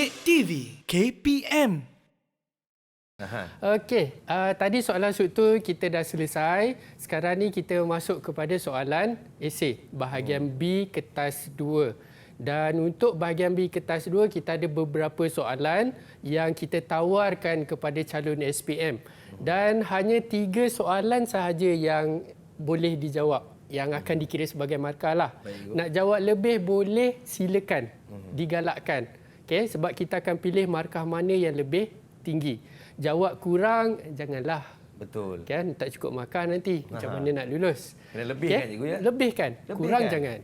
Kek TV KPM. Okey, tadi soalan struktur kita dah selesai. Sekarang ni kita masuk kepada soalan esei bahagian B kertas 2. Dan untuk bahagian B kertas 2 kita ada beberapa soalan yang kita tawarkan kepada calon SPM. Dan hanya 3 soalan sahaja yang boleh dijawab, yang akan dikira sebagai markah lah. Nak jawab lebih boleh, silakan, digalakkan. Okay, sebab kita akan pilih markah mana yang lebih tinggi. Jawab kurang, janganlah. Betul. Kan, tak cukup markah nanti. Macam mana nak lulus? Kena lebihkan, cikgu ya? Lebihkan. Kurang jangan.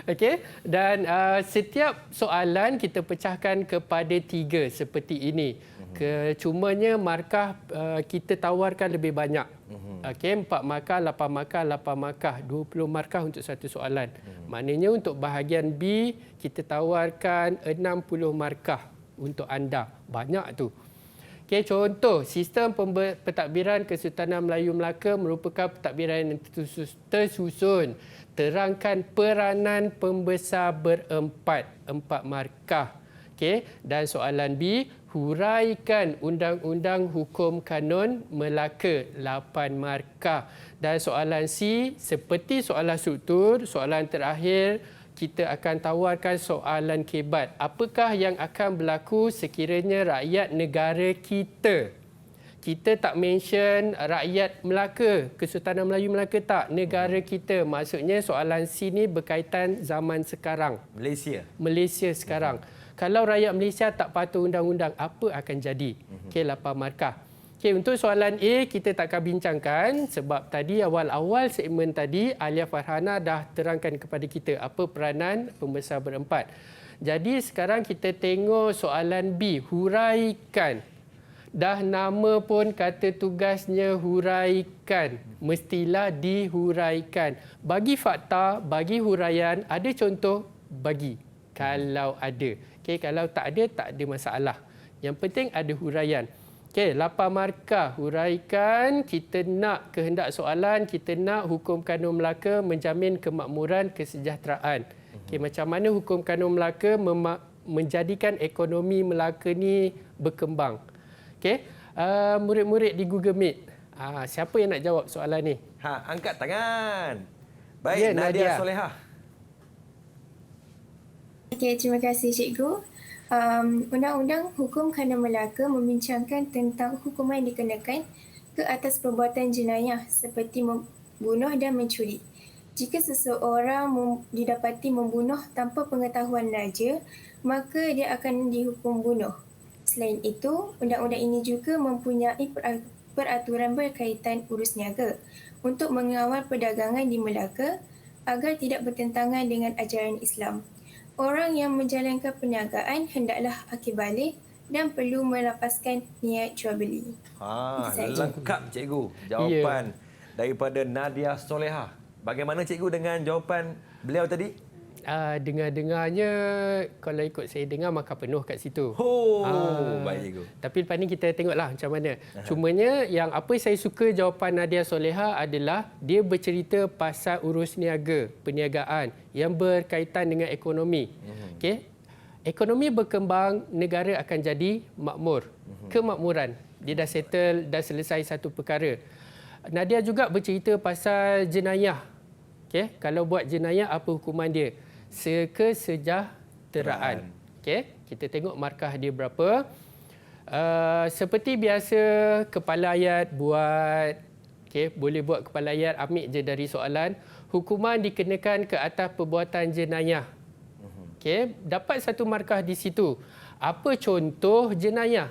Okey, dan setiap soalan kita pecahkan kepada 3 seperti ini. Cumanya markah kita tawarkan lebih banyak. Okey, 4 markah, 8 markah, 8 markah, 20 markah untuk satu soalan. Maknanya untuk bahagian B kita tawarkan 60 markah untuk anda. Banyak tu. Okey, contoh, sistem pentadbiran Kesultanan Melayu Melaka merupakan pentadbiran yang tersusun. Terangkan peranan pembesar berempat, 4 markah. Okey, dan soalan B, huraikan Undang-Undang Hukum Kanun Melaka, 8 markah. Dan soalan C, seperti soalan struktur, soalan terakhir kita akan tawarkan soalan kebat. Apakah yang akan berlaku sekiranya rakyat negara kita? Kita tak mention rakyat Melaka, Kesultanan Melayu Melaka tak. Negara kita. Maksudnya soalan C ni berkaitan zaman sekarang. Malaysia sekarang. Kalau rakyat Malaysia tak patuh undang-undang, apa akan jadi? Okey, 8 markah. Okey, untuk soalan A kita tak akan bincangkan sebab tadi awal-awal segmen tadi Alia Farhana dah terangkan kepada kita apa peranan pembesar berempat. Jadi sekarang kita tengok soalan B, huraikan. Dah nama pun kata tugasnya huraikan. Mestilah dihuraikan. Bagi fakta, bagi huraian, ada contoh? Bagi. Kalau ada. Okay, kalau tak ada masalah. Yang penting ada huraian. Okey, 8 markah. Huraikan, kita nak kehendak soalan, kita nak hukum kanun Melaka menjamin kemakmuran kesejahteraan. Okey, macam mana hukum kanun Melaka menjadikan ekonomi Melaka ni berkembang. Okey, murid-murid di Google Meet. Siapa yang nak jawab soalan ni? Angkat tangan. Baik, Ya, Nadia Solehah. Okey, terima kasih cikgu. Undang-Undang Hukum Kanun Melaka membincangkan tentang hukuman yang dikenakan ke atas perbuatan jenayah seperti membunuh dan mencuri. Jika seseorang didapati membunuh tanpa pengetahuan raja, maka dia akan dihukum bunuh. Selain itu, undang-undang ini juga mempunyai peraturan berkaitan urus niaga untuk mengawal perdagangan di Melaka agar tidak bertentangan dengan ajaran Islam. Orang yang menjalankan perniagaan hendaklah akil balik dan perlu melapaskan niat jual beli. Lengkap cikgu jawapan daripada Nadia Solehah. Bagaimana cikgu dengan jawapan beliau tadi? Dengar-dengarnya, kalau ikut saya dengar, maka penuh kat situ. Baik cikgu. Tapi lepas ni kita tengoklah macam mana. Cumanya yang apa saya suka jawapan Nadia Solehah adalah dia bercerita pasal urus niaga, perniagaan yang berkaitan dengan ekonomi. Okey. Ekonomi berkembang, negara akan jadi makmur. Kemakmuran. Dia dah settle, dah selesai satu perkara. Nadia juga bercerita pasal jenayah. Okey, kalau buat jenayah apa hukuman dia? Kesejahteraan. Okey, kita tengok markah dia berapa. Seperti biasa kepala ayat buat, boleh buat kepala ayat, ambil je dari soalan. Hukuman dikenakan ke atas perbuatan jenayah. Okey, dapat satu markah di situ. Apa contoh jenayah?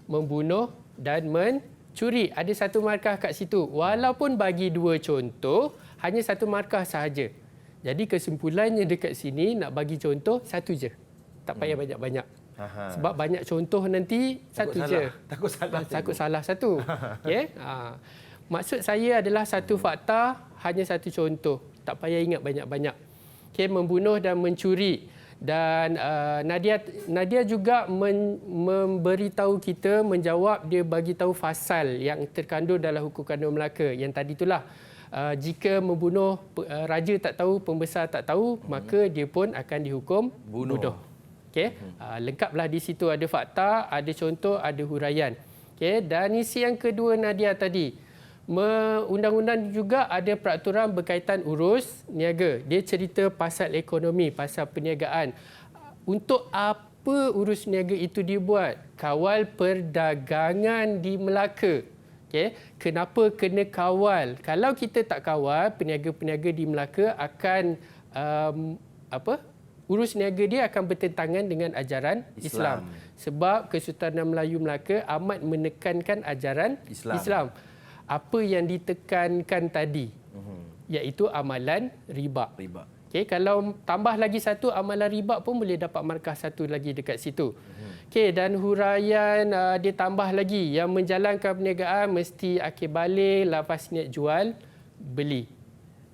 Membunuh dan mencuri. Ada satu markah kat situ. Walaupun bagi 2 contoh, hanya satu markah sahaja. Jadi kesimpulannya dekat sini nak bagi contoh satu je. Tak payah banyak-banyak. Sebab banyak contoh nanti satu je. Takut salah satu. Okay? Maksud saya adalah satu fakta, hanya satu contoh. Tak payah ingat banyak-banyak. Okay, membunuh dan mencuri. Dan Nadia juga memberitahu kita, menjawab, dia bagi tahu fasal yang terkandung dalam Hukum Kanun Melaka. Yang tadi itulah. Jika membunuh raja tak tahu, pembesar tak tahu, maka dia pun akan dihukum bunuh. Okey, lengkaplah di situ ada fakta, ada contoh, ada huraian. Okey, dan isi yang kedua Nadia tadi, undang-undang juga ada peraturan berkaitan urus niaga. Dia cerita pasal ekonomi, pasal perniagaan. Untuk apa urus niaga itu dibuat? Kawal perdagangan di Melaka. Okay. Kenapa kena kawal? Kalau kita tak kawal, peniaga-peniaga di Melaka akan urus niaga dia akan bertentangan dengan ajaran Islam. Sebab Kesultanan Melayu Melaka amat menekankan ajaran Islam. Apa yang ditekankan tadi, iaitu amalan riba. Okay, kalau tambah lagi satu amalan riba pun boleh dapat markah satu lagi dekat situ. Okay, dan huraian dia tambah lagi, yang menjalankan perniagaan mesti akhir balik, lafaz niat jual, beli.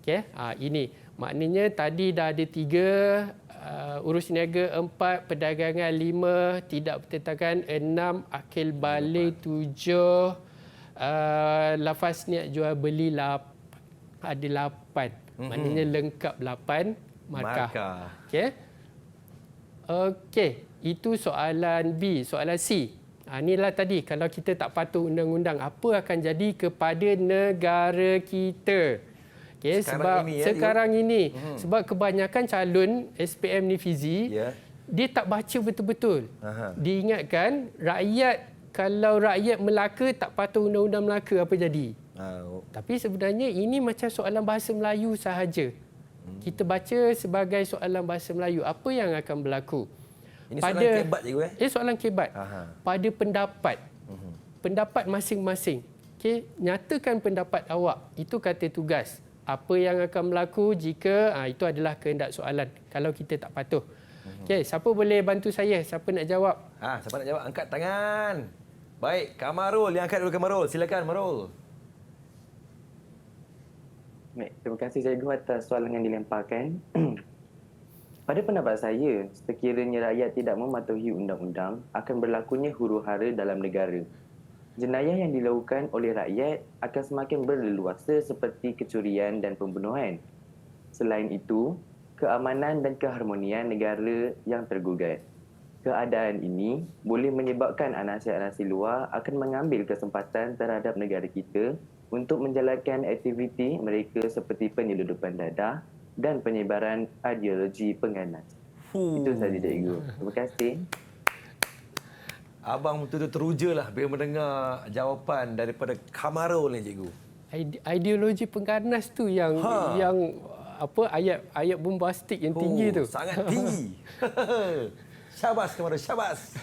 Okay, ini maknanya tadi dah ada 3, urus niaga 4, perdagangan 5, tidak bertentangan 6, akil balik 7, lafaz niat jual beli ada 8. Maknanya lengkap 8 markah. Okey. Okey, itu soalan B. Soalan C. Inilah tadi, kalau kita tak patuh undang-undang, apa akan jadi kepada negara kita? Okay, sekarang ini, sebab kebanyakan calon SPM ni Fizi, dia tak baca betul-betul. Diingatkan, kalau rakyat Melaka tak patuh undang-undang Melaka, apa jadi? Tapi sebenarnya ini macam soalan bahasa Melayu sahaja. Kita baca sebagai soalan bahasa Melayu. Apa yang akan berlaku? Ini soalan kebat, cikgu. Soalan kebat. Pada pendapat. Pendapat masing-masing. Okay, nyatakan pendapat awak. Itu kata tugas. Apa yang akan berlaku jika itu adalah kehendak soalan kalau kita tak patuh. Okey, siapa boleh bantu saya? Siapa nak jawab? Siapa nak jawab? Angkat tangan. Baik, Kamarul yang angkat dulu. Kamarul, silakan Marul. Baik, terima kasih cikgu atas soalan yang dilemparkan. Pada pendapat saya, sekiranya rakyat tidak mematuhi undang-undang, akan berlakunya huru-hara dalam negara. Jenayah yang dilakukan oleh rakyat akan semakin berleluasa seperti kecurian dan pembunuhan. Selain itu, keamanan dan keharmonian negara yang tergugat. Keadaan ini boleh menyebabkan anasir-anasir luar akan mengambil kesempatan terhadap negara kita untuk menjalankan aktiviti mereka seperti penyeludupan dadah dan penyebaran ideologi pengganas. Itu sahaja cikgu. Terima kasih. Abang betul-betul teruja lah bila mendengar jawapan daripada Kamarul ni, cikgu. Ideologi pengganas tu yang ayat bombastik yang tinggi tu. Sangat tinggi. Syabas Kamarul, syabas.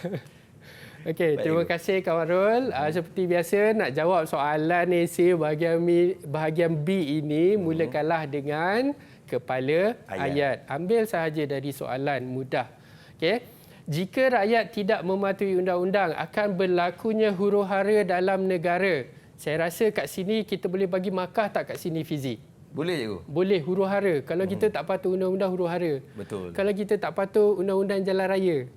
Okey, terima kasih Kamarul. Seperti biasa nak jawab soalan esei bahagian B ini, mulakanlah dengan kepala ayat. Ambil sahaja dari soalan mudah. Okey. Jika rakyat tidak mematuhi undang-undang, akan berlakunya huru-hara dalam negara. Saya rasa kat sini kita boleh bagi markah tak kat sini, Fizi? Boleh, cikgu? Boleh, huru-hara. Kalau kita tak patuh undang-undang, huru-hara. Betul. Kalau kita tak patuh undang-undang jalan raya,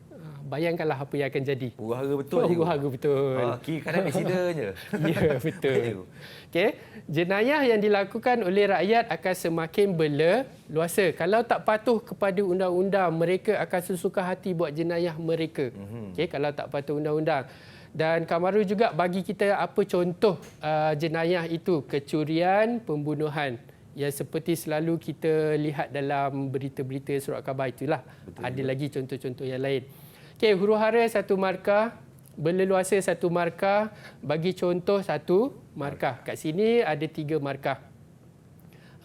bayangkanlah apa yang akan jadi. Huru-hara betul, cikgu? Huru-hara betul. Kira kanan aksidenya. Ya, betul. Okey, jenayah yang dilakukan oleh rakyat akan semakin berleluasa. Kalau tak patuh kepada undang-undang, mereka akan sesuka hati buat jenayah mereka. Okey, kalau tak patuh undang-undang. Dan Kamarul juga bagi kita apa contoh jenayah itu, kecurian, pembunuhan. Yang seperti selalu kita lihat dalam berita-berita surat khabar itulah. Betul, ada lagi contoh-contoh yang lain. Okey, huru-hara 1 markah, berleluasa 1 markah, bagi contoh 1 markah. Kat sini ada 3 markah.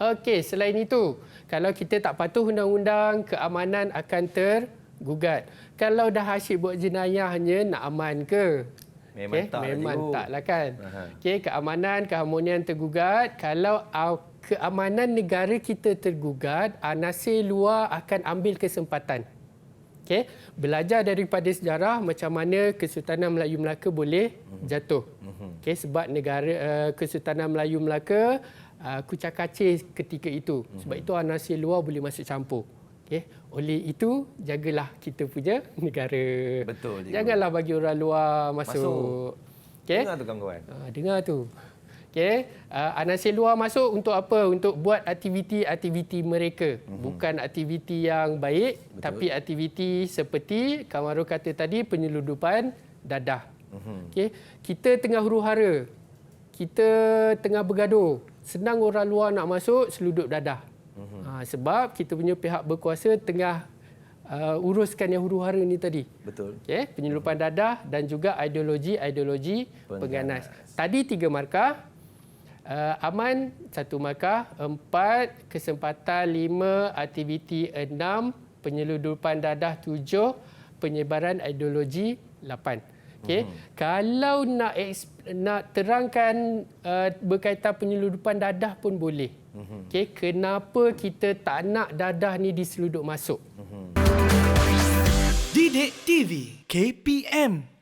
Okey, selain itu, kalau kita tak patuh undang-undang, keamanan akan tergugat. Kalau dah asyik buat jenayahnya, nak aman ke? Memang tak. Memang taklah kan. Okey, keamanan, keharmonian tergugat. Kalau keamanan negara kita tergugat, anasir luar akan ambil kesempatan. Okay. Belajar daripada sejarah macam mana Kesultanan Melayu Melaka boleh jatuh. Okay. Sebab negara Kesultanan Melayu Melaka kucak-kacir ketika itu. Sebab itu anasir luar boleh masuk campur. Okay. Oleh itu, jagalah kita punya negara. Betul. Cikgu. Janganlah bagi orang luar masuk. Okay. Dengar tu kawan-kawan. Dengar tu. Okey, anasir luar masuk untuk apa? Untuk buat aktiviti-aktiviti mereka. Bukan aktiviti yang baik, tapi aktiviti seperti Kamaru kata tadi, penyeludupan dadah. Okey, kita tengah huru-hara. Kita tengah bergaduh. Senang orang luar nak masuk seludup dadah. Sebab kita punya pihak berkuasa tengah uruskan yang huru-hara ni tadi. Betul. Okay, penyeludupan dadah dan juga ideologi pengganas. Tadi 3 markah. Aman 1 markah, 4 kesempatan, 5 aktiviti, 6 penyeludupan dadah, 7 penyebaran ideologi, 8. Okay. Kalau nak terangkan berkaitan penyeludupan dadah pun boleh. Okay. Kenapa kita tak nak dadah ni diseludup masuk? Didik TV KPM